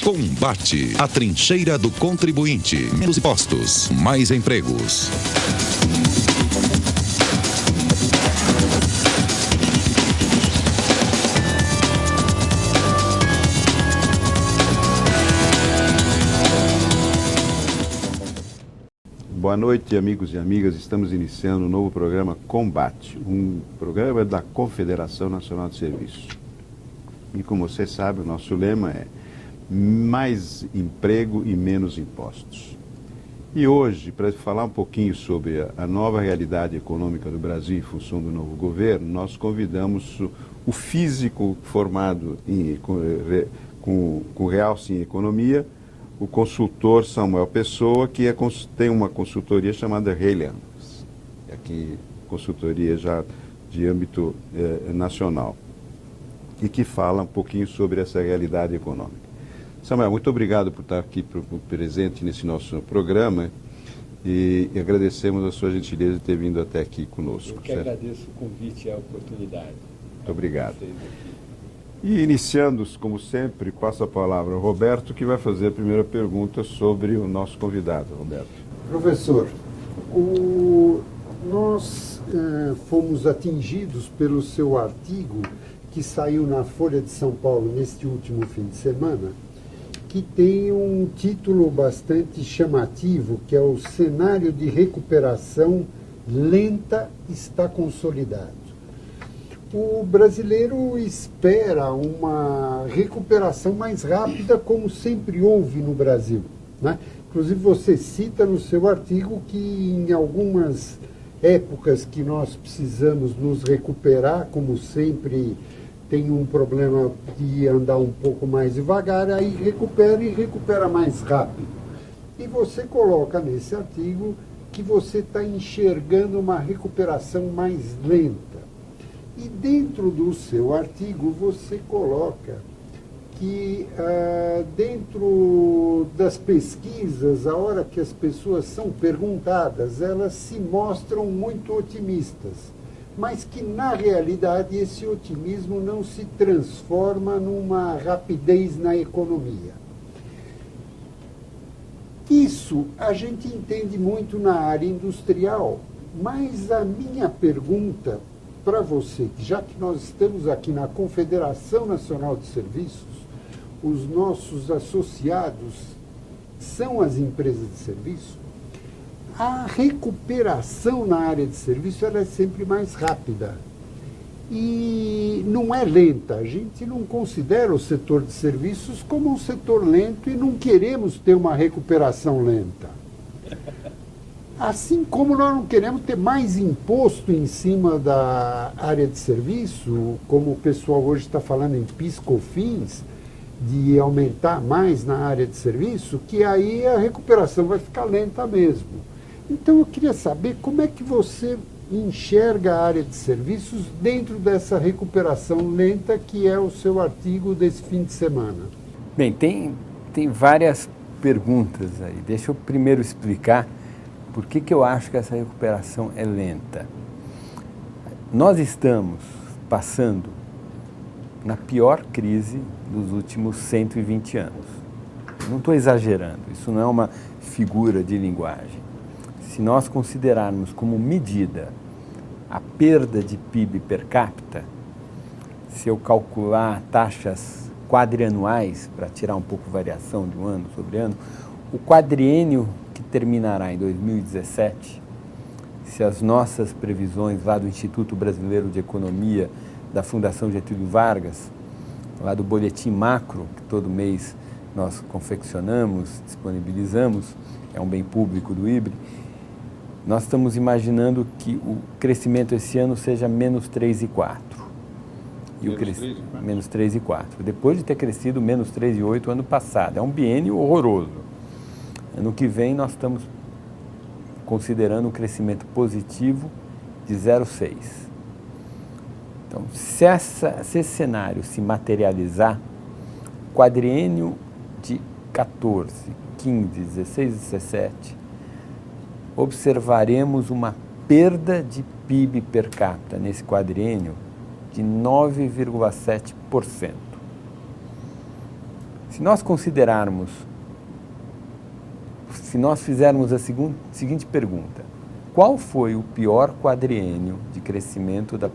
Combate, a trincheira do contribuinte. Menos impostos, mais empregos. Boa noite, amigos e amigas. Estamos iniciando um novo programa Combate, um programa da Confederação Nacional de Serviços. E como você sabe, o nosso lema é mais emprego e menos impostos. E hoje, para falar um pouquinho sobre a nova realidade econômica do Brasil em função do novo governo, nós convidamos o físico formado com realce em economia, o consultor Samuel Pessoa, que tem uma consultoria chamada Heylians, aqui consultoria já de âmbito nacional, e que fala um pouquinho sobre essa realidade econômica. Samuel, muito obrigado por estar aqui presente nesse nosso programa e agradecemos a sua gentileza de ter vindo até aqui conosco. Eu que agradeço o convite e a oportunidade. Muito obrigado. E iniciando, como sempre, passo a palavra ao Roberto, que vai fazer a primeira pergunta sobre o nosso convidado. Roberto. Professor, nós fomos atingidos pelo seu artigo que saiu na Folha de São Paulo neste último fim de semana, que tem um título bastante chamativo, que é o cenário de recuperação lenta está consolidado. O brasileiro espera uma recuperação mais rápida, como sempre houve no Brasil, né? Inclusive você cita no seu artigo que em algumas épocas que nós precisamos nos recuperar, como sempre tem um problema de andar um pouco mais devagar, aí recupera mais rápido. E você coloca nesse artigo que você está enxergando uma recuperação mais lenta. E dentro do seu artigo você coloca que dentro das pesquisas, a hora que as pessoas são perguntadas, elas se mostram muito otimistas, mas que na realidade esse otimismo não se transforma numa rapidez na economia. Isso a gente entende muito na área industrial, mas a minha pergunta para você, já que nós estamos aqui na Confederação Nacional de Serviços, os nossos associados são as empresas de serviço, a recuperação na área de serviço ela é sempre mais rápida e não é lenta. A gente não considera o setor de serviços como um setor lento e não queremos ter uma recuperação lenta. Assim como nós não queremos ter mais imposto em cima da área de serviço, como o pessoal hoje está falando em PIS/COFINS, de aumentar mais na área de serviço, que aí a recuperação vai ficar lenta mesmo. Então eu queria saber como é que você enxerga a área de serviços dentro dessa recuperação lenta que é o seu artigo desse fim de semana. Bem, tem várias perguntas aí. Deixa eu primeiro explicar por que eu acho que essa recuperação é lenta. Nós estamos passando na pior crise dos últimos 120 anos. Não estou exagerando, isso não é uma figura de linguagem. Se nós considerarmos como medida a perda de PIB per capita, se eu calcular taxas quadrianuais, para tirar um pouco variação de um ano sobre ano, o quadriênio que terminará em 2017, se as nossas previsões lá do Instituto Brasileiro de Economia, da Fundação Getúlio Vargas, lá do Boletim Macro, que todo mês nós confeccionamos, disponibilizamos, é um bem público do IBRE, nós estamos imaginando que o crescimento esse ano seja menos 3,4. Menos 3,4. Depois de ter crescido menos 3,8 ano passado. É um biênio horroroso. Ano que vem nós estamos considerando um crescimento positivo de 0,6. Então, se esse cenário se materializar, quadriênio de 14, 15, 16 e 17, observaremos uma perda de PIB per capita nesse quadriênio de 9,7%. Se nós considerarmos, se nós fizermos a seguinte pergunta, qual foi o pior quadriênio de crescimento da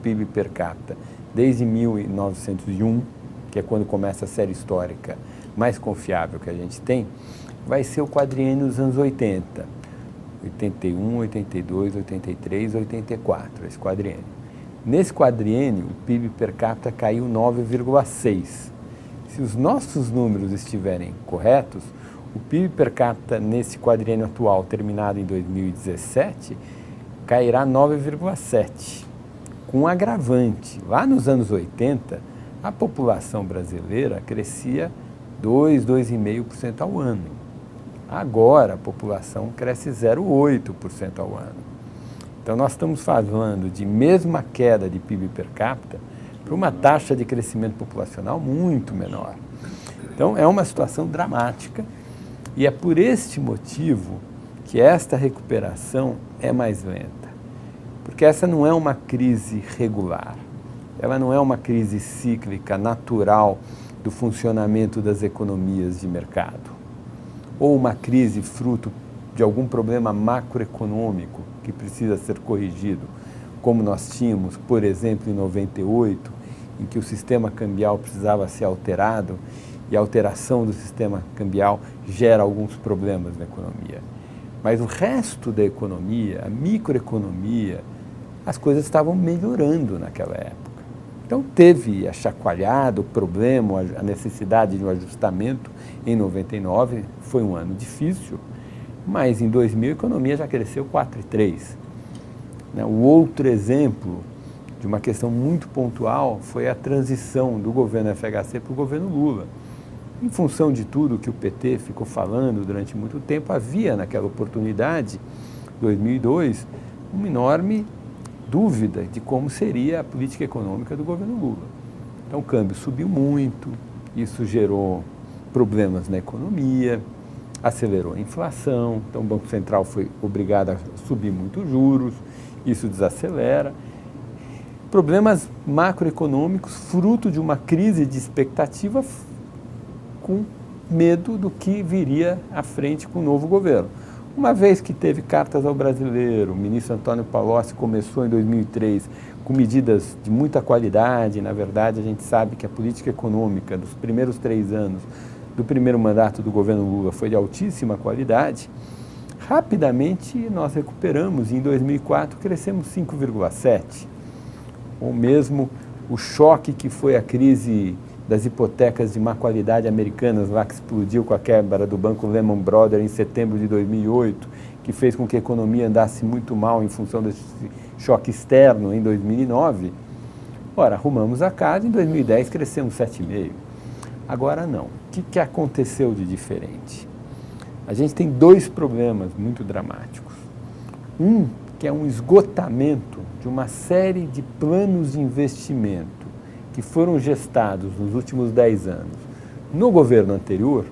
PIB per capita desde 1901, que é quando começa a série histórica mais confiável que a gente tem, vai ser o quadriênio dos anos 80, 81, 82, 83, 84, esse quadriênio. Nesse quadriênio, o PIB per capita caiu 9,6. Se os nossos números estiverem corretos, o PIB per capita nesse quadriênio atual, terminado em 2017, cairá 9,7, com um agravante. Lá nos anos 80, a população brasileira crescia 2,5% ao ano. Agora, a população cresce 0,8% ao ano. Então, nós estamos falando de mesma queda de PIB per capita para uma taxa de crescimento populacional muito menor. Então, é uma situação dramática e é por este motivo que esta recuperação é mais lenta. Porque essa não é uma crise regular, ela não é uma crise cíclica, natural do funcionamento das economias de mercado, ou uma crise fruto de algum problema macroeconômico que precisa ser corrigido, como nós tínhamos, por exemplo, em 98, em que o sistema cambial precisava ser alterado e a alteração do sistema cambial gera alguns problemas na economia. Mas o resto da economia, a microeconomia, as coisas estavam melhorando naquela época. Então teve a chacoalhada, o problema, a necessidade de um ajustamento em 99, foi um ano difícil, mas em 2000 a economia já cresceu 4,3%. O outro exemplo de uma questão muito pontual foi a transição do governo FHC para o governo Lula. Em função de tudo que o PT ficou falando durante muito tempo, havia naquela oportunidade, 2002, uma enorme dúvida de como seria a política econômica do governo Lula. Então o câmbio subiu muito, isso gerou problemas na economia, acelerou a inflação, então o Banco Central foi obrigado a subir muito os juros, isso desacelera. Problemas macroeconômicos, fruto de uma crise de expectativa com medo do que viria à frente com o novo governo. Uma vez que teve cartas ao brasileiro, o ministro Antônio Palocci começou em 2003 com medidas de muita qualidade. Na verdade, a gente sabe que a política econômica dos primeiros 3 anos do primeiro mandato do governo Lula foi de altíssima qualidade. Rapidamente nós recuperamos e em 2004 crescemos 5,7%. Ou mesmo o choque que foi a crise das hipotecas de má qualidade americanas, lá que explodiu com a quebra do banco Lehman Brothers em setembro de 2008, que fez com que a economia andasse muito mal em função desse choque externo em 2009. Ora, arrumamos a casa, em 2010 crescemos 7,5%. Agora não. O que aconteceu de diferente? A gente tem 2 problemas muito dramáticos. Um, que é um esgotamento de uma série de planos de investimento que foram gestados nos últimos 10 anos. No governo anterior,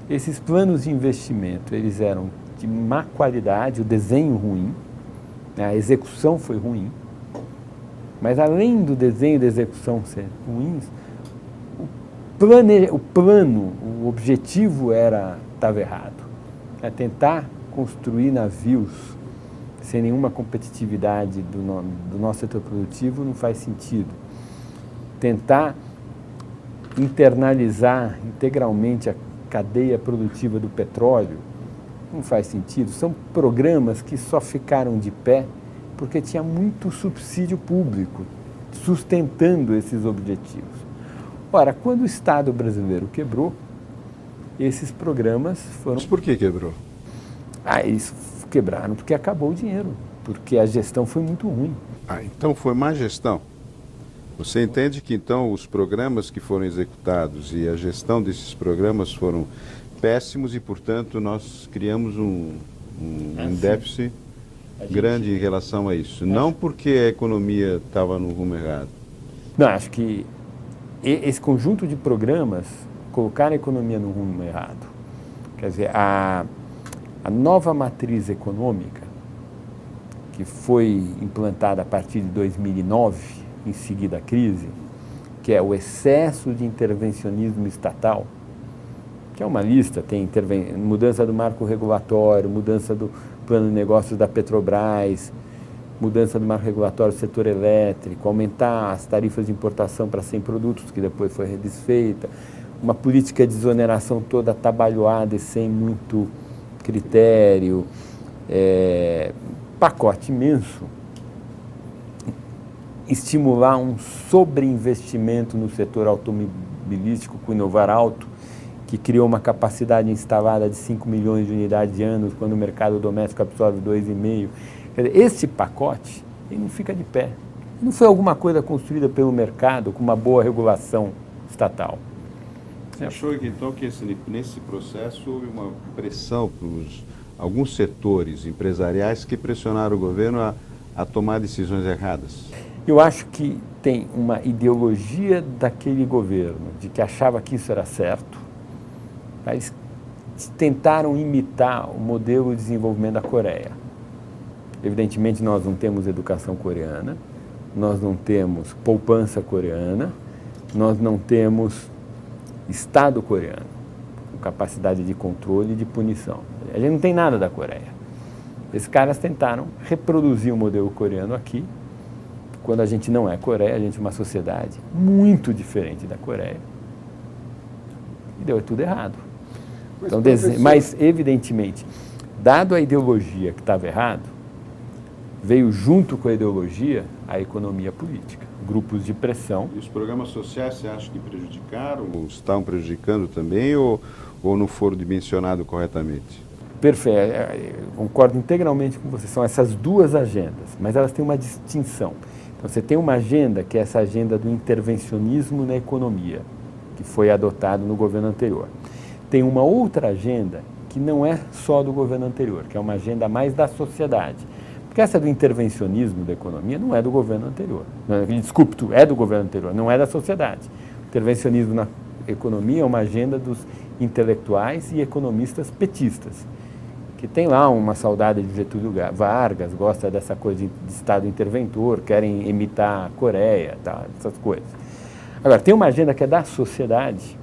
esses planos de investimento, eles eram de má qualidade, o desenho ruim, a execução foi ruim, mas além do desenho e da execução ser ruins, o objetivo estava errado. É tentar construir navios sem nenhuma competitividade do nosso setor produtivo não faz sentido. Tentar internalizar integralmente a cadeia produtiva do petróleo não faz sentido. São programas que só ficaram de pé porque tinha muito subsídio público sustentando esses objetivos. Ora, quando o Estado brasileiro quebrou, esses programas foram... Mas por que quebrou? Eles quebraram porque acabou o dinheiro, porque a gestão foi muito ruim. Então foi má gestão. Você entende que então os programas que foram executados e a gestão desses programas foram péssimos e, portanto, nós criamos um déficit grande em relação a isso. Não porque a economia estava no rumo errado. Não, acho que esse conjunto de programas colocaram a economia no rumo errado. Quer dizer, a nova matriz econômica, que foi implantada a partir de 2009, em seguida a crise, que é o excesso de intervencionismo estatal, que é uma lista, tem mudança do marco regulatório, mudança do plano de negócios da Petrobras, mudança do marco regulatório do setor elétrico, aumentar as tarifas de importação para 100 produtos, que depois foi desfeita, uma política de desoneração toda atabalhoada e sem muito critério, pacote imenso, estimular um sobreinvestimento no setor automobilístico com Inovar Auto, que criou uma capacidade instalada de 5 milhões de unidades de ano, quando o mercado doméstico absorve 2,5. Esse pacote, ele não fica de pé. Não foi alguma coisa construída pelo mercado com uma boa regulação estatal. Você achou, então, que nesse processo houve uma pressão para alguns setores empresariais que pressionaram o governo a tomar decisões erradas? Eu acho que tem uma ideologia daquele governo de que achava que isso era certo, mas tentaram imitar o modelo de desenvolvimento da Coreia. Evidentemente, nós não temos educação coreana, nós não temos poupança coreana, nós não temos Estado coreano, com capacidade de controle e de punição. A gente não tem nada da Coreia. Esses caras tentaram reproduzir o modelo coreano aqui, quando a gente não é Coreia, a gente é uma sociedade muito diferente da Coreia. E deu tudo errado. Então, mas, evidentemente, dado a ideologia que estava errado, veio junto com a ideologia a economia política, grupos de pressão. E os programas sociais, você acha que prejudicaram, ou estão prejudicando também, ou não foram dimensionados corretamente? Perfeito, eu concordo integralmente com você. São essas duas agendas, mas elas têm uma distinção. Então, você tem uma agenda que é essa agenda do intervencionismo na economia, que foi adotado no governo anterior. Tem uma outra agenda que não é só do governo anterior, que é uma agenda mais da sociedade. Porque essa do intervencionismo da economia não é do governo anterior. Desculpe, é do governo anterior, não é da sociedade. O intervencionismo na economia é uma agenda dos intelectuais e economistas petistas, que tem lá uma saudade de Getúlio Vargas, gosta dessa coisa de Estado interventor, querem imitar a Coreia, tá, essas coisas. Agora, tem uma agenda que é da sociedade,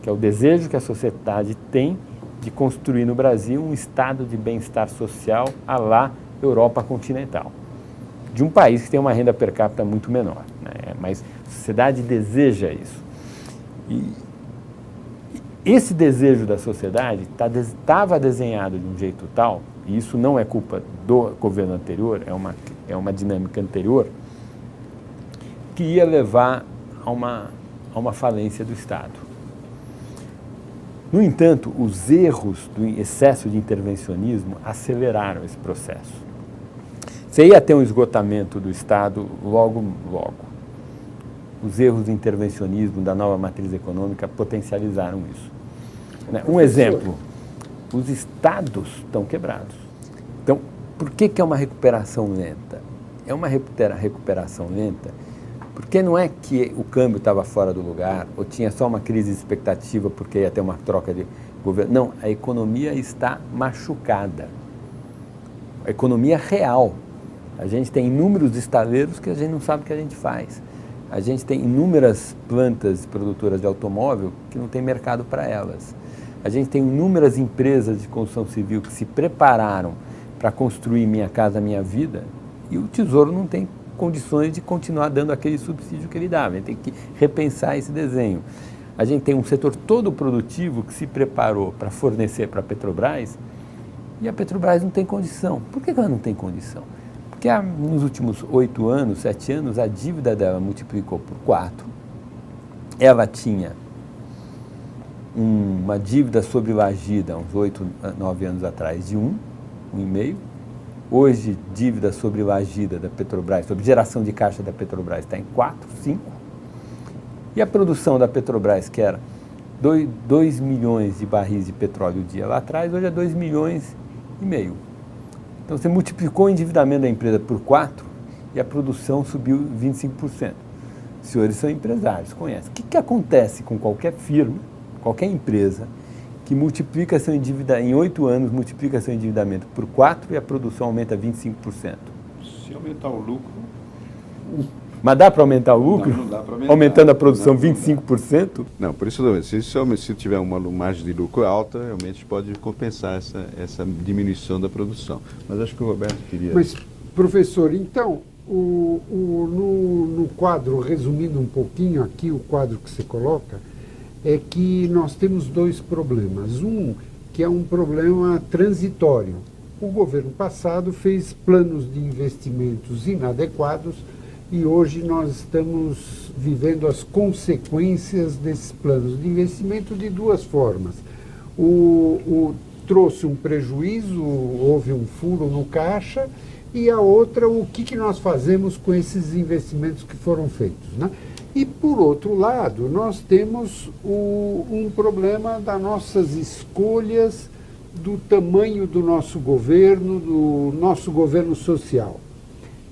que é o desejo que a sociedade tem de construir no Brasil um estado de bem-estar social à la Europa continental, de um país que tem uma renda per capita muito menor, né? Mas a sociedade deseja isso. E esse desejo da sociedade estava desenhado de um jeito tal, e isso não é culpa do governo anterior, é uma dinâmica anterior, que ia levar a uma falência do Estado. No entanto, os erros do excesso de intervencionismo aceleraram esse processo. Você ia ter um esgotamento do Estado logo. Os erros do intervencionismo da nova matriz econômica potencializaram isso. Um exemplo, os estados estão quebrados. Então, por que é uma recuperação lenta? É uma recuperação lenta porque não é que o câmbio estava fora do lugar ou tinha só uma crise de expectativa porque ia ter uma troca de governo. Não, a economia está machucada. A economia real. A gente tem inúmeros estaleiros que a gente não sabe o que a gente faz. A gente tem inúmeras plantas produtoras de automóvel que não tem mercado para elas. A gente tem inúmeras empresas de construção civil que se prepararam para construir Minha Casa Minha Vida e o Tesouro não tem condições de continuar dando aquele subsídio que ele dava. A gente tem que repensar esse desenho. A gente tem um setor todo produtivo que se preparou para fornecer para a Petrobras e a Petrobras não tem condição. Por que ela não tem condição? Porque nos últimos 8 anos, 7 anos, a dívida dela multiplicou por 4. Ela tinha uma dívida sobrelagida, uns 8, 9 anos atrás, de 1,5. Hoje, dívida sobrelagida da Petrobras, sobre geração de caixa da Petrobras, está em 4, 5. E a produção da Petrobras, que era 2 milhões de barris de petróleo dia lá atrás, hoje é 2,5 milhões. Então, você multiplicou o endividamento da empresa por 4 e a produção subiu 25%. Os senhores são empresários, conhecem. O que acontece com qualquer firma, qualquer empresa, que multiplica seu endividamento, em 8 anos, multiplica seu endividamento por 4 e a produção aumenta 25%? Se aumentar o lucro... Mas dá para aumentar o lucro? Não dá para aumentar. Aumentando a produção 25%? Não, por isso, se tiver uma margem de lucro alta, realmente pode compensar essa diminuição da produção. Mas acho que o Roberto queria... Mas, professor, então, no quadro, resumindo um pouquinho aqui, o quadro que você coloca, é que nós temos dois problemas. Um, que é um problema transitório. O governo passado fez planos de investimentos inadequados e hoje nós estamos vivendo as consequências desses planos de investimento de duas formas. Trouxe um prejuízo, houve um furo no caixa, e a outra, o que nós fazemos com esses investimentos que foram feitos, né? E, por outro lado, nós temos um problema das nossas escolhas, do tamanho do nosso governo social.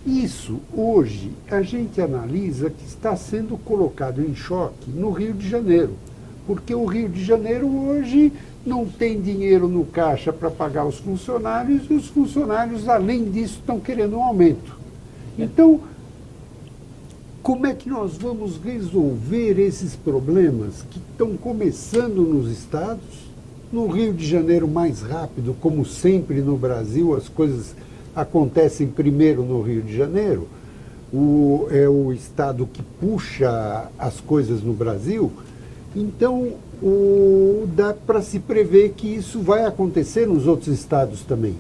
Isso, hoje, a gente analisa que está sendo colocado em choque no Rio de Janeiro, porque o Rio de Janeiro hoje não tem dinheiro no caixa para pagar os funcionários, e os funcionários, além disso, estão querendo um aumento. Então, como é que nós vamos resolver esses problemas que estão começando nos estados? No Rio de Janeiro, mais rápido, como sempre no Brasil, as coisas acontecem primeiro no Rio de Janeiro. É o estado que puxa as coisas no Brasil. Então, dá para se prever que isso vai acontecer nos outros estados também.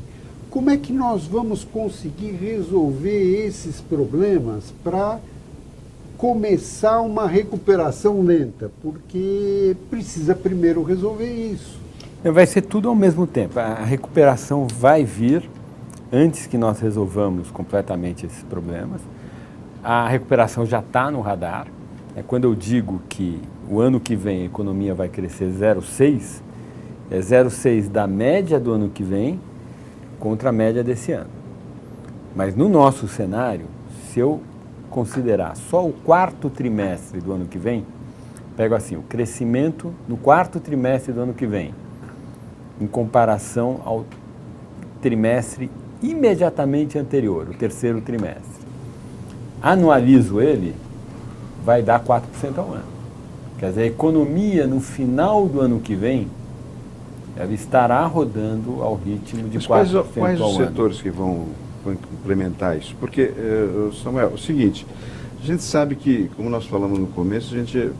Como é que nós vamos conseguir resolver esses problemas para começar uma recuperação lenta? Porque precisa primeiro resolver isso. Vai ser tudo ao mesmo tempo. A recuperação vai vir antes que nós resolvamos completamente esses problemas. A recuperação já está no radar. Quando eu digo que o ano que vem a economia vai crescer 0,6, é 0,6 da média do ano que vem contra a média desse ano. Mas no nosso cenário, se eu considerar só o quarto trimestre do ano que vem, pego assim, o crescimento no quarto trimestre do ano que vem, em comparação ao trimestre imediatamente anterior, o terceiro trimestre. Anualizo ele, vai dar 4% ao ano. Quer dizer, a economia no final do ano que vem, ela estará rodando ao ritmo de 4% ao ano. Quais os setores que vão implementar isso? Porque, Samuel, é o seguinte, a gente sabe que, como nós falamos no começo, a gente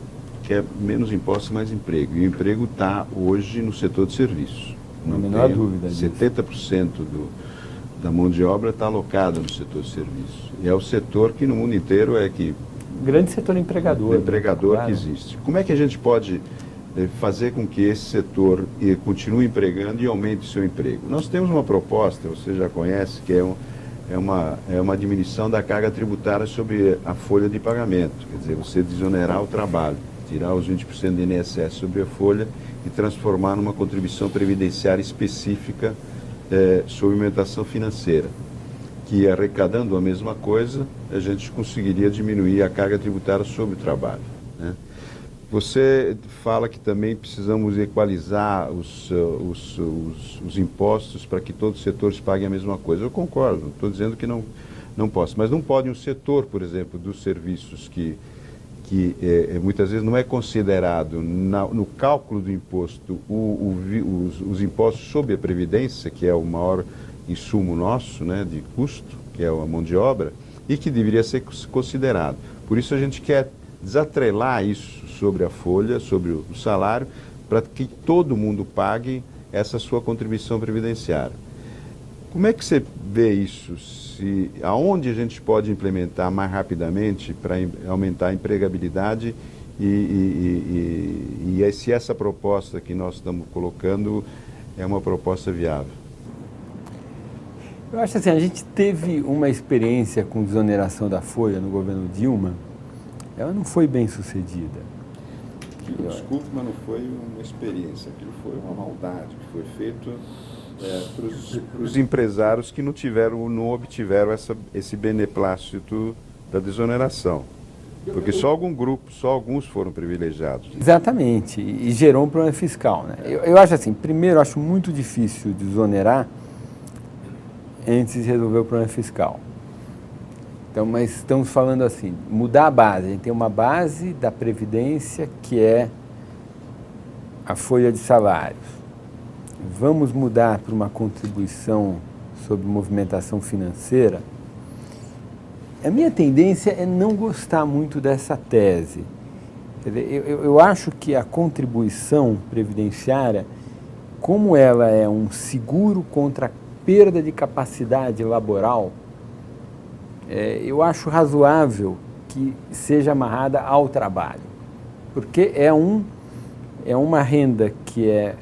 quer menos impostos e mais emprego. E o emprego está hoje no setor de serviços. Não tem a menor dúvida disso. 70% da mão de obra está alocada no setor de serviços. E é o setor que no mundo inteiro é que... Grande setor empregador. Empregador, né? que existe. Como é que a gente pode fazer com que esse setor continue empregando e aumente o seu emprego? Nós temos uma proposta, você já conhece, que é uma diminuição da carga tributária sobre a folha de pagamento. Quer dizer, você desonerar o trabalho, tirar os 20% de INSS sobre a folha e transformar numa contribuição previdenciária específica sobre alimentação financeira, que arrecadando a mesma coisa, a gente conseguiria diminuir a carga tributária sobre o trabalho, né? Você fala que também precisamos equalizar os impostos para que todos os setores paguem a mesma coisa. Eu concordo, não estou dizendo que não posso, mas não pode um setor, por exemplo, dos serviços que muitas vezes não é considerado no cálculo do imposto os impostos sobre a Previdência, que é o maior insumo nosso, né, de custo, que é a mão de obra, e que deveria ser considerado. Por isso a gente quer desatrelar isso sobre a folha, sobre o salário, para que todo mundo pague essa sua contribuição previdenciária. Como é que você vê isso? Aonde a gente pode implementar mais rapidamente para aumentar a empregabilidade e se essa proposta que nós estamos colocando é uma proposta viável? Eu acho assim, a gente teve uma experiência com desoneração da folha no governo Dilma, ela não foi bem sucedida. Desculpe, mas não foi uma experiência, aquilo foi uma maldade que foi feito para os empresários que não obtiveram esse beneplácito da desoneração. Porque só alguns foram privilegiados. Exatamente, e gerou um problema fiscal, né? Eu acho assim, primeiro, eu acho muito difícil desonerar antes de resolver o problema fiscal. Então, mas estamos falando assim, mudar a base. A gente tem uma base da Previdência que é a folha de salários. Vamos mudar para uma contribuição sobre movimentação financeira? A minha tendência é não gostar muito dessa tese. Eu acho que a contribuição previdenciária, como ela é um seguro contra a perda de capacidade laboral, eu acho razoável que seja amarrada ao trabalho, porque é uma renda que é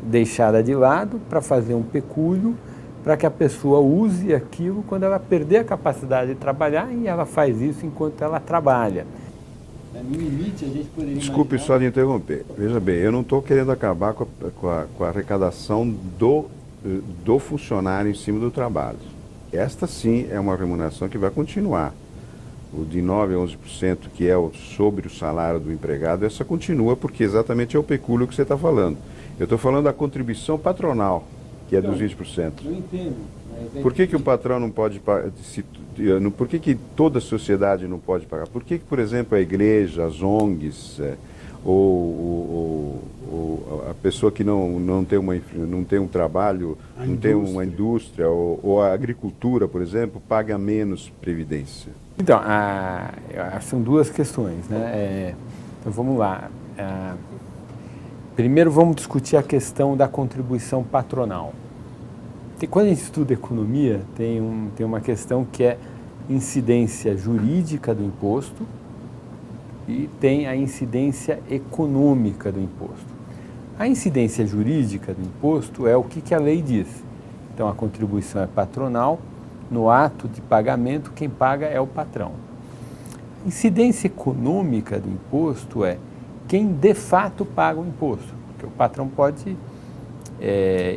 deixada de lado para fazer um pecúlio, para que a pessoa use aquilo quando ela perder a capacidade de trabalhar, e ela faz isso enquanto ela trabalha. No limite, a gente poderia Desculpe imaginar... só de interromper. Veja bem, eu não estou querendo acabar com a arrecadação do funcionário em cima do trabalho. Esta sim é uma remuneração que vai continuar. O de 9% a 11%, que é sobre o salário do empregado, essa continua, porque exatamente é o pecúlio que você está falando. Eu estou falando da contribuição patronal, que é dos 20%. Eu entendo. Por que o patrão não pode pagar? Por que toda a sociedade não pode pagar? Por que, por exemplo, a igreja, as ONGs, ou a pessoa que não tem um trabalho, não tem uma indústria, ou a agricultura, por exemplo, paga menos previdência? Então, são duas questões, né? Então, vamos lá. Primeiro, vamos discutir a questão da contribuição patronal. Quando a gente estuda economia, tem uma questão que é incidência jurídica do imposto e tem a incidência econômica do imposto. A incidência jurídica do imposto é o que a lei diz. Então, a contribuição é patronal, no ato de pagamento, quem paga é o patrão. A incidência econômica do imposto é quem de fato paga o imposto, porque o patrão pode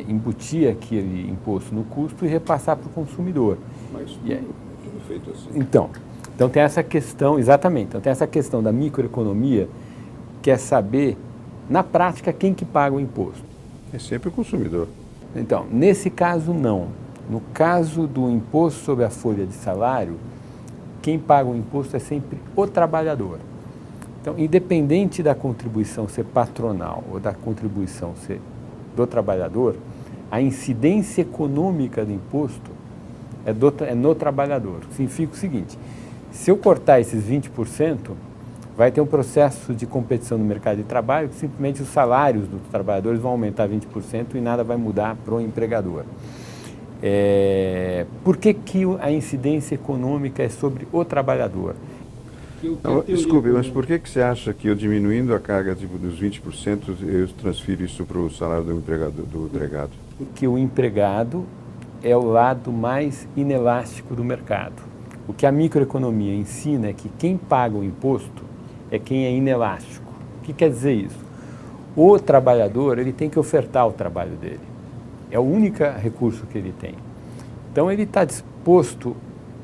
embutir aquele imposto no custo e repassar para o consumidor. Mas tudo feito assim. Então tem essa questão, exatamente, então tem essa questão da microeconomia, que é saber, na prática, quem que paga o imposto. É sempre o consumidor. Então, nesse caso, não. No caso do imposto sobre a folha de salário, quem paga o imposto é sempre o trabalhador. Então, independente da contribuição ser patronal ou da contribuição ser do trabalhador, a incidência econômica do imposto é no trabalhador. Significa o seguinte: se eu cortar esses 20%, vai ter um processo de competição no mercado de trabalho que simplesmente os salários dos trabalhadores vão aumentar 20% e nada vai mudar para o empregador. Por que a incidência econômica é sobre o trabalador? Desculpe, mas por que você acha que eu diminuindo a carga dos 20%, eu transfiro isso para o salário do empregado? Porque o empregado é o lado mais inelástico do mercado. O que a microeconomia ensina é que quem paga o imposto é quem é inelástico. O que quer dizer isso? O trabalhador, ele tem que ofertar o trabalho dele. É o único recurso que ele tem. Então, ele está disposto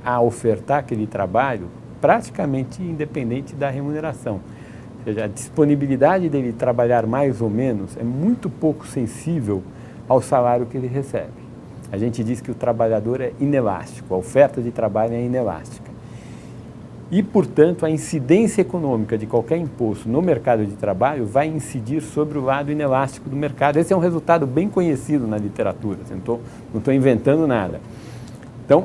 a ofertar aquele trabalho praticamente independente da remuneração. Ou seja, a disponibilidade dele trabalhar mais ou menos é muito pouco sensível ao salário que ele recebe. A gente diz que o trabalhador é inelástico, a oferta de trabalho é inelástica. E, portanto, a incidência econômica de qualquer imposto no mercado de trabalho vai incidir sobre o lado inelástico do mercado. Esse é um resultado bem conhecido na literatura, não estou inventando nada. Então,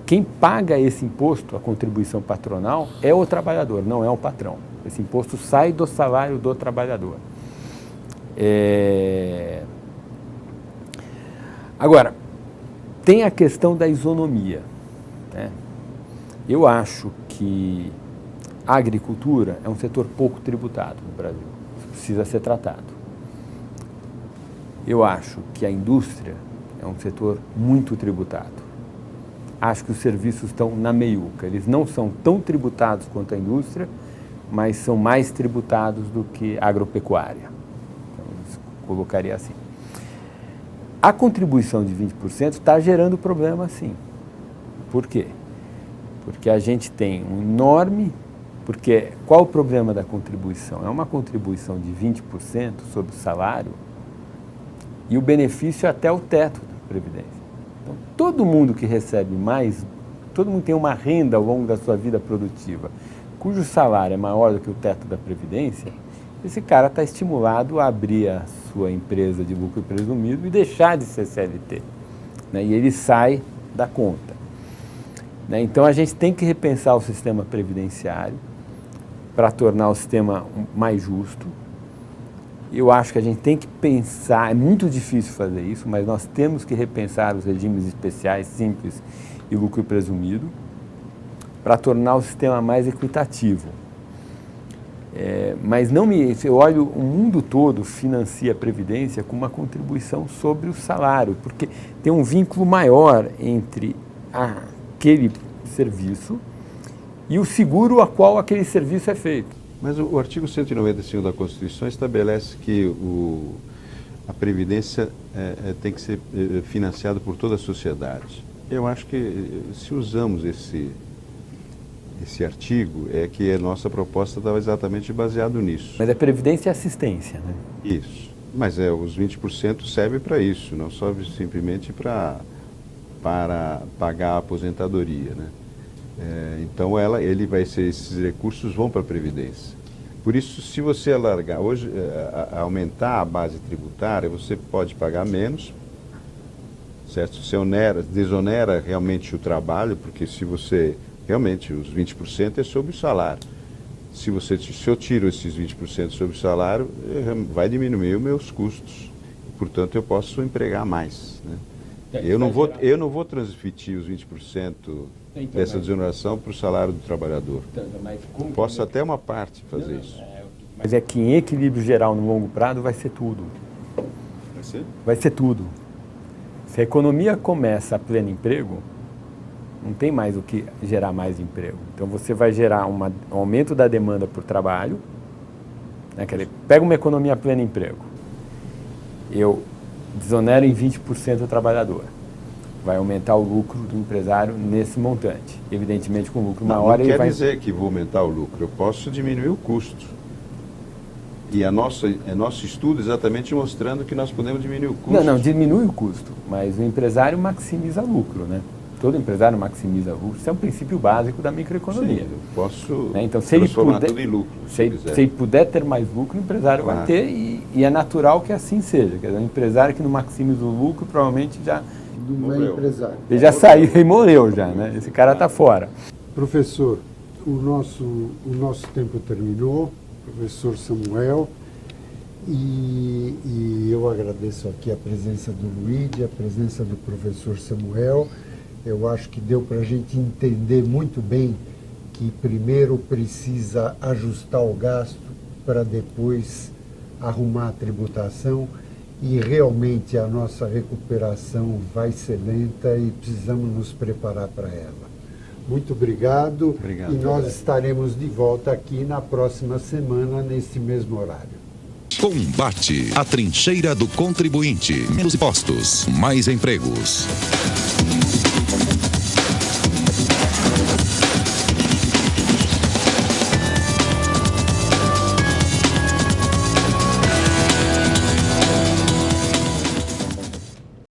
quem paga esse imposto, a contribuição patronal, é o trabalhador, não é o patrão. Esse imposto sai do salário do trabalhador. Agora, tem a questão da isonomia, né? Eu acho que a agricultura é um setor pouco tributado no Brasil, precisa ser tratado. Eu acho que a indústria é um setor muito tributado. Acho que os serviços estão na meiuca. Eles não são tão tributados quanto a indústria, mas são mais tributados do que a agropecuária. Então, eu colocaria assim. A contribuição de 20% está gerando problema, sim. Por quê? Porque a gente tem um enorme... Porque qual o problema da contribuição? É uma contribuição de 20% sobre o salário e o benefício é até o teto da Previdência. Então, todo mundo que recebe mais todo mundo tem uma renda ao longo da sua vida produtiva, cujo salário é maior do que o teto da Previdência, esse cara está estimulado a abrir a sua empresa de lucro presumido e deixar de ser CLT, né? E ele sai da conta, né? Então a gente tem que repensar o sistema previdenciário para tornar o sistema mais justo. Eu acho que a gente tem que pensar, é muito difícil fazer isso, mas nós temos que repensar os regimes especiais, simples e lucro presumido, para tornar o sistema mais equitativo. Mas eu olho, o mundo todo financia a Previdência com uma contribuição sobre o salário, porque tem um vínculo maior entre aquele serviço e o seguro a qual aquele serviço é feito. Mas o artigo 195 da Constituição estabelece que a Previdência tem que ser financiada por toda a sociedade. Eu acho que se usamos esse artigo, é que a nossa proposta estava exatamente baseado nisso. Mas é Previdência e assistência, né? Isso. Mas os 20% servem para isso, não só simplesmente para pagar a aposentadoria, né? Então esses recursos vão para a Previdência. Por isso, se você alargar, hoje, aumentar a base tributária, você pode pagar menos, certo? Você desonera realmente o trabalho, porque se você, realmente, os 20% é sobre o salário. Se eu tiro esses 20% sobre o salário, vai diminuir os meus custos. Portanto, eu posso empregar mais, né? Eu não vou transmitir os 20% dessa desoneração para o salário do trabalhador. Posso até uma parte fazer isso. Mas é que em equilíbrio geral no longo prazo vai ser tudo. Vai ser? Vai ser tudo. Se a economia começa a pleno emprego, não tem mais o que gerar mais emprego. Então você vai gerar um aumento da demanda por trabalho, né? Pega uma economia a pleno emprego. Eu desonero em 20% o trabalhador. Vai aumentar o lucro do empresário nesse montante. Evidentemente, com lucro maior... Não quer dizer que vou aumentar o lucro. Eu posso diminuir o custo. E nosso estudo exatamente mostrando que nós podemos diminuir o custo. Não, diminui o custo, mas o empresário maximiza lucro, né? Todo empresário maximiza lucro. Isso é um princípio básico da microeconomia. Sim, eu posso, né? Então, transformar tudo em lucro. Se ele puder ter mais lucro, o empresário vai ter, e é natural que assim seja. Quer dizer, um empresário que não maximiza o lucro, provavelmente já... Não é empresário. Ele já saiu e morreu já, né? Esse cara está fora. Professor, o nosso tempo terminou, professor Samuel, e eu agradeço aqui a presença do Luigi, a presença do professor Samuel. Eu acho que deu para a gente entender muito bem que primeiro precisa ajustar o gasto para depois arrumar a tributação, e realmente a nossa recuperação vai ser lenta e precisamos nos preparar para ela. Muito obrigado. Obrigado. E nós estaremos de volta aqui na próxima semana, nesse mesmo horário. Combate, a trincheira do contribuinte. Menos impostos, mais empregos.